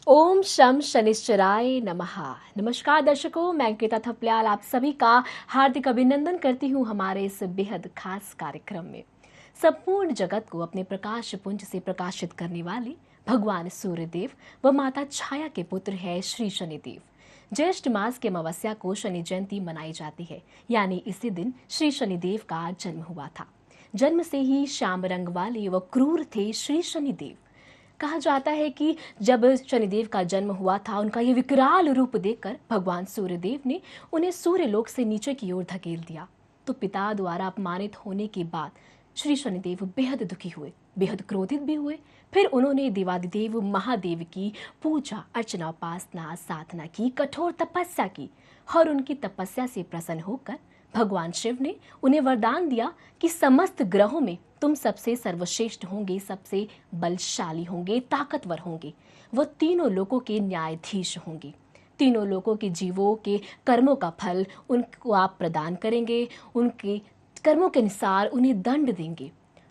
ओम शम शनिश्चराय नमः। नमस्कार दर्शकों, मैं अंकिता थपलियाल आप सभी का हार्दिक अभिनंदन करती हूँ हमारे इस बेहद खास कार्यक्रम में। संपूर्ण जगत को अपने प्रकाश पुंज से प्रकाशित करने वाले भगवान सूर्यदेव व माता छाया के पुत्र है श्री शनिदेव। ज्येष्ठ मास के अमावस्या को शनि जयंती मनाई जाती है, यानी इसी दिन श्री शनिदेव का जन्म हुआ था। जन्म से ही श्याम रंग वाले व क्रूर थे श्री शनिदेव। कहा जाता है कि जब शनिदेव का जन्म हुआ था, उनका ये विकराल रूप देखकर भगवान सूर्यदेव ने उन्हें सूर्यलोक से नीचे की ओर धकेल दिया। तो पिता द्वारा अपमानित होने के बाद श्री शनिदेव बेहद दुखी हुए, बेहद क्रोधित भी हुए। फिर उन्होंने देवादिदेव महादेव की पूजा अर्चना उपासना साधना की, कठोर तपस्या की और उनकी तपस्या से प्रसन्न होकर भगवान शिव ने उन्हें वरदान दिया कि समस्त ग्रहों में तुम सबसे सर्वश्रेष्ठ होंगे, सबसे बलशाली होंगे, ताकतवर होंगे। वो तीनों लोगों के न्यायाधीश होंगे। तीनों लोगों के जीवों के कर्मों का फल उनको आप प्रदान करेंगे, उनके कर्मों के अनुसार उन्हें दंड देंगे।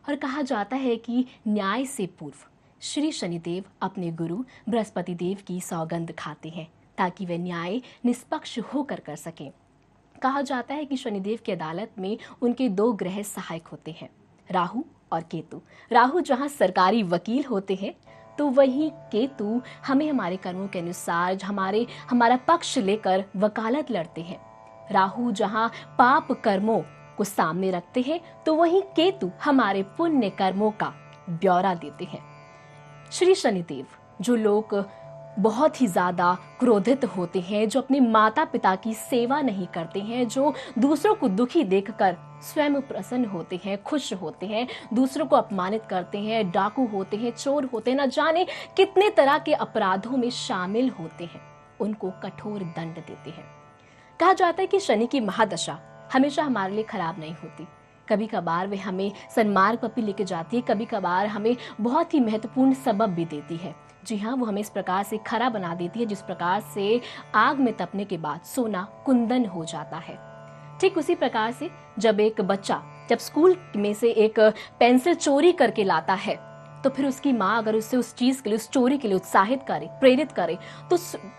और कहा जाता है कि न्याय से पूर्व श्री शनिदेव अपने गुरु बृहस्पति देव की सौगंध खाते हैं ताकि वे न्याय निष्पक्ष होकर कर सकें। कहा जाता है कि शनिदेव की अदालत में उनके दो ग्रह सहायक होते हैं, राहु और केतु। राहु जहां सरकारी वकील होते हैं, तो वहीं केतु हमें हमारे कर्मों के अनुसार हमारा पक्ष लेकर वकालत लड़ते हैं। राहु जहां पाप कर्मों को सामने रखते हैं, तो वहीं केतु हमारे पुण्य कर्मों का ब्यौरा देते हैं। श्री शनिदेव, जो लोग बहुत ही ज्यादा क्रोधित होते हैं, जो अपने माता पिता की सेवा नहीं करते हैं, जो दूसरों को दुखी देखकर स्वयं प्रसन्न होते हैं, खुश होते हैं, दूसरों को अपमानित करते हैं, डाकू होते हैं, चोर होते हैं, न जाने कितने तरह के अपराधों में शामिल होते हैं, उनको कठोर दंड देते हैं। कहा जाता है कि शनि की महादशा हमेशा हमारे लिए खराब नहीं होती। कभी कभार वे हमें सन्मार्ग पर भी लेके जाती है, कभी कभार हमें बहुत ही महत्वपूर्ण सबब भी देती है। जी हाँ, वो हमें इस प्रकार से खरा बना देती है जिस प्रकार से आग में तपने के बाद सोना कुंदन हो जाता है। ठीक उसी प्रकार से जब एक बच्चा जब स्कूल में से एक पेंसिल चोरी करके लाता है, तो फिर उसकी माँ अगर उसे उस चीज के लिए, उस चोरी के लिए उत्साहित करे, प्रेरित करे, तो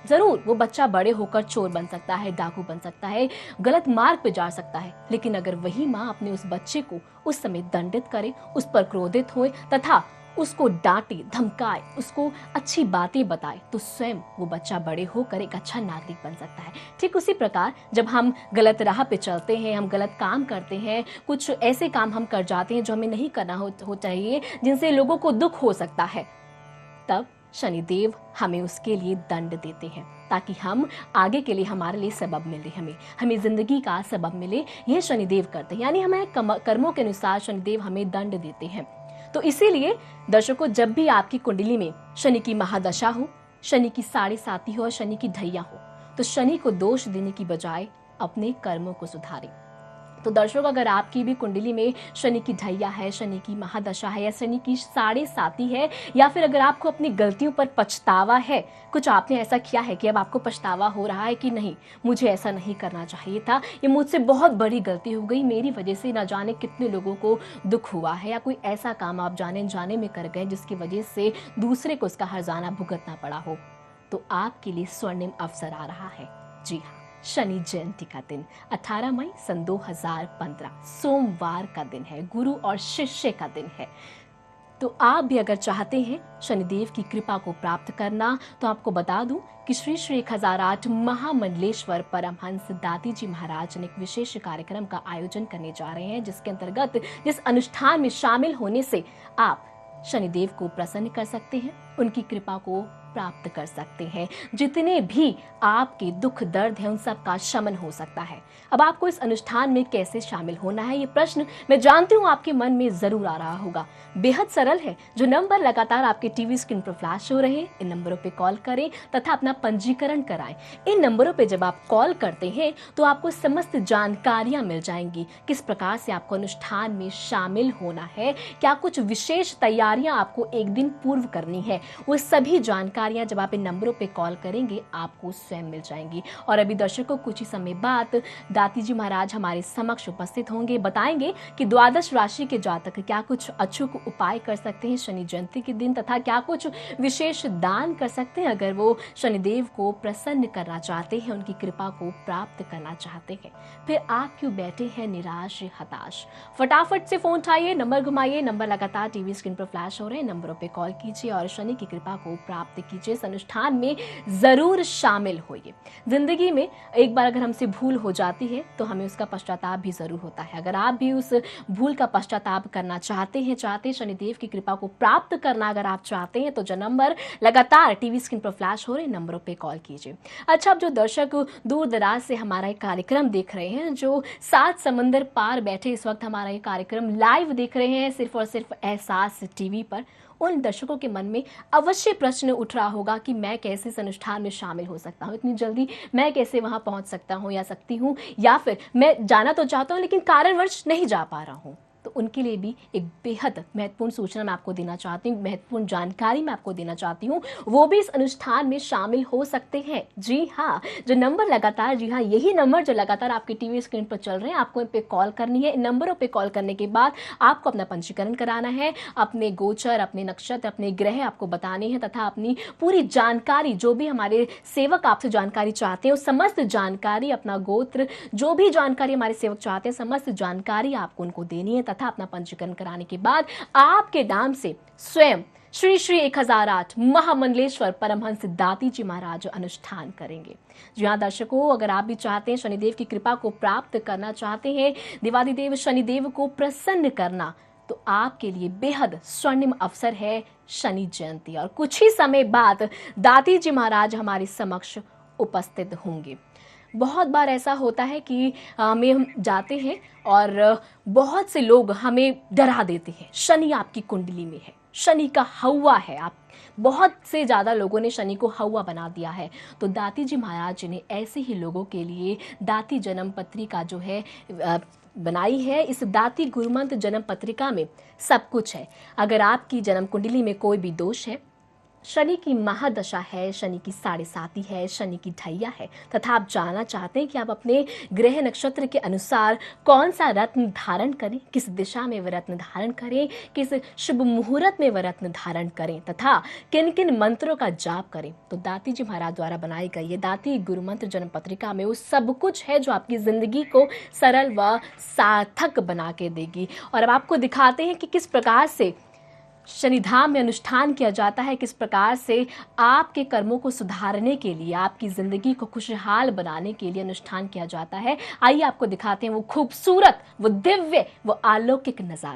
जरूर वो बच्चा बड़े होकर चोर बन सकता है, डाकू बन सकता है, गलत मार्ग पे जा सकता है। लेकिन अगर वही माँ अपने उस बच्चे को उस समय दंडित करे, उस पर क्रोधित होए तथा उसको डांटे, धमकाए, उसको अच्छी बातें बताए, तो स्वयं वो बच्चा बड़े होकर एक अच्छा नागरिक बन सकता है। ठीक उसी प्रकार जब हम गलत राह पे चलते हैं, हम गलत काम करते हैं, कुछ ऐसे काम हम कर जाते हैं जो हमें नहीं करना हो चाहिए, जिनसे लोगों को दुख हो सकता है, तब शनिदेव हमें उसके लिए दंड देते हैं ताकि हम आगे के लिए हमारे लिए सबब मिले, हमें जिंदगी का सबब मिले। यह शनिदेव करते हैं, यानी हमें कर्मों के अनुसार शनिदेव हमें दंड देते हैं। तो इसीलिए दर्शकों, जब भी आपकी कुंडली में शनि की महादशा हो, शनि की साढ़े साती हो और शनि की ढैया हो, तो शनि को दोष देने की बजाय अपने कर्मों को सुधारें। तो दर्शकों, अगर आपकी भी कुंडली में शनि की ढैया है, शनि की महादशा है या शनि की साढ़े साती है, या फिर अगर आपको अपनी गलतियों पर पछतावा है, कुछ आपने ऐसा किया है कि अब आपको पछतावा हो रहा है कि नहीं, मुझे ऐसा नहीं करना चाहिए था, ये मुझसे बहुत बड़ी गलती हो गई, मेरी वजह से न जाने कितने लोगों को दुख हुआ है, या कोई ऐसा काम आप जाने जाने में कर गए जिसकी वजह से दूसरे को उसका हर्जाना भुगतना पड़ा हो, तो आपके लिए स्वर्णिम अवसर आ रहा है। जी हाँ, शनि जयंती का दिन 18 मई सन 2015 सोमवार का दिन है, गुरु और शिष्य का दिन है। तो आप भी अगर चाहते हैं शनिदेव की कृपा को प्राप्त करना, तो आपको बता दूं कि श्री श्री 1008 महामंडलेश्वर परमहंस दादी जी महाराज ने एक विशेष कार्यक्रम का आयोजन करने जा रहे हैं, जिसके अंतर्गत जिस अनुष्ठान में शामिल होने से आप शनिदेव को प्रसन्न कर सकते हैं, उनकी कृपा को प्राप्त कर सकते हैं। जितने भी आपके दुख दर्द हैं, उन सब का शमन हो सकता है। अब आपको इस अनुष्ठान में कैसे शामिल होना है, ये प्रश्न मैं जानती हूँ आपके मन में जरूर आ रहा होगा। बेहद सरल है। जो नंबर लगातार आपके टीवी स्क्रीन पर फ्लैश हो रहे हैं, इन नंबरों पे कॉल करें तथा अपना पंजीकरण कराएं। इन नंबरों पे जब आप कॉल करते हैं तो आपको समस्त जानकारियां मिल जाएंगी, किस प्रकार से आपको अनुष्ठान में शामिल होना है, क्या कुछ विशेष तैयारियां आपको एक दिन पूर्व करनी है, वो सभी जानकारी जानकारियां जब आप इन नंबरों पे कॉल करेंगे आपको स्वयं मिल जाएंगी। और अभी दर्शकों कुछ ही समय बाद दाती जी महाराज हमारे समक्ष उपस्थित होंगे, बताएंगे कि द्वादश राशि के जातक क्या कुछ अचूक उपाय कर सकते हैं शनि जयंती के दिन, तथा क्या कुछ विशेष दान कर सकते हैं अगर वो शनिदेव को प्रसन्न करना चाहते हैं, उनकी कृपा को प्राप्त करना चाहते हैं। फिर आप क्यों बैठे हैं निराश हताश? फटाफट से फोन उठाइए, नंबर घुमाइए, नंबर लगातार टीवी स्क्रीन पर फ्लैश हो रहे हैं, नंबरों पे कॉल कीजिए और शनि की कृपा को प्राप्त कीजिए। इस अनुष्ठान में जरूर शामिल होइए। जिंदगी में एक बार अगर हमसे भूल हो जाती है तो हमें उसका पश्चाताप भी जरूर होता है। अगर आप भी उस भूल का पश्चाताप करना चाहते हैं, शनिदेव की कृपा को प्राप्त करना अगर आप चाहते हैं, तो जो नंबर लगातार टीवी स्क्रीन पर फ्लैश हो रहे हैं नंबरों पे कॉल कीजिए। अच्छा, अब जो दर्शक दूर दराज से हमारा एक कार्यक्रम देख रहे हैं, जो 7 समंदर पार बैठे इस वक्त हमारा ये कार्यक्रम लाइव देख रहे हैं सिर्फ और सिर्फ एहसास टीवी पर, उन दर्शकों के मन में अवश्य प्रश्न उठ रहा होगा कि मैं कैसे इस अनुष्ठान में शामिल हो सकता हूँ, इतनी जल्दी मैं कैसे वहां पहुंच सकता हूँ या सकती हूँ, या फिर मैं जाना तो चाहता हूँ लेकिन कारणवश नहीं जा पा रहा हूँ। तो उनके लिए भी एक बेहद महत्वपूर्ण सूचना मैं आपको देना चाहती हूँ, महत्वपूर्ण जानकारी मैं आपको देना चाहती हूँ। वो भी इस अनुष्ठान में शामिल हो सकते हैं। जी हाँ, जो नंबर लगातार, जी हाँ, यही नंबर जो लगातार आपकी टीवी स्क्रीन पर चल रहे हैं, आपको इन पे कॉल करनी है। इन नंबरों पे कॉल करने के बाद आपको अपना पंजीकरण कराना है, अपने गोचर, अपने नक्षत्र, अपने ग्रह आपको बताने हैं, तथा अपनी पूरी जानकारी, जो भी हमारे सेवक आपसे जानकारी चाहते हैं, वो समस्त जानकारी, अपना गोत्र, जो भी जानकारी हमारे सेवक चाहते हैं, समस्त जानकारी आपको उनको देनी है। तथा अपना पंजीकरण कराने के बाद आपके नाम से स्वयं श्री श्री 1008 महामंडलेश्वर परमहंस दाती जी महाराज अनुष्ठान करेंगे। जी हाँ दर्शकों, अगर आप भी चाहते हैं शनिदेव की कृपा को प्राप्त करना चाहते हैं, देवादिदेव शनिदेव को प्रसन्न करना, तो आपके लिए बेहद स्वर्णिम अवसर है शनि जयंती। और कुछ ही समय बाद दाती जी महाराज हमारे समक्ष उपस्थित होंगे। बहुत बार ऐसा होता है कि हम जाते हैं और बहुत से लोग हमें डरा देते हैं, शनि आपकी कुंडली में है, शनि का हौवा है। आप बहुत से ज़्यादा लोगों ने शनि को हौवा बना दिया है। तो दाती जी महाराज ने ऐसे ही लोगों के लिए दाती जन्म पत्रिका जो है बनाई है। इस दाती गुरुमंत्र जन्म पत्रिका में सब कुछ है। अगर आपकी जन्म कुंडली में कोई भी दोष है, शनि की महादशा है, शनि की 7.5 है, शनि की ढैया है, तथा आप जानना चाहते हैं कि आप अपने ग्रह नक्षत्र के अनुसार कौन सा रत्न धारण करें, किस दिशा में वह रत्न धारण करें, किस शुभ मुहूर्त में वह रत्न धारण करें, तथा किन किन मंत्रों का जाप करें, तो दाती जी महाराज द्वारा बनाई गई ये दाती गुरुमंत्र जन्म पत्रिका में वो सब कुछ है जो आपकी जिंदगी को सरल व सार्थक बना के देगी। और अब आपको दिखाते हैं कि किस प्रकार से शनिधाम में अनुष्ठान किया जाता है, किस प्रकार से आपके कर्मों को सुधारने के लिए, आपकी जिंदगी को खुशहाल बनाने के लिए अनुष्ठान किया जाता है। आइए आपको दिखाते हैं वो खूबसूरत, वो दिव्य, वो अलौकिक नजारा।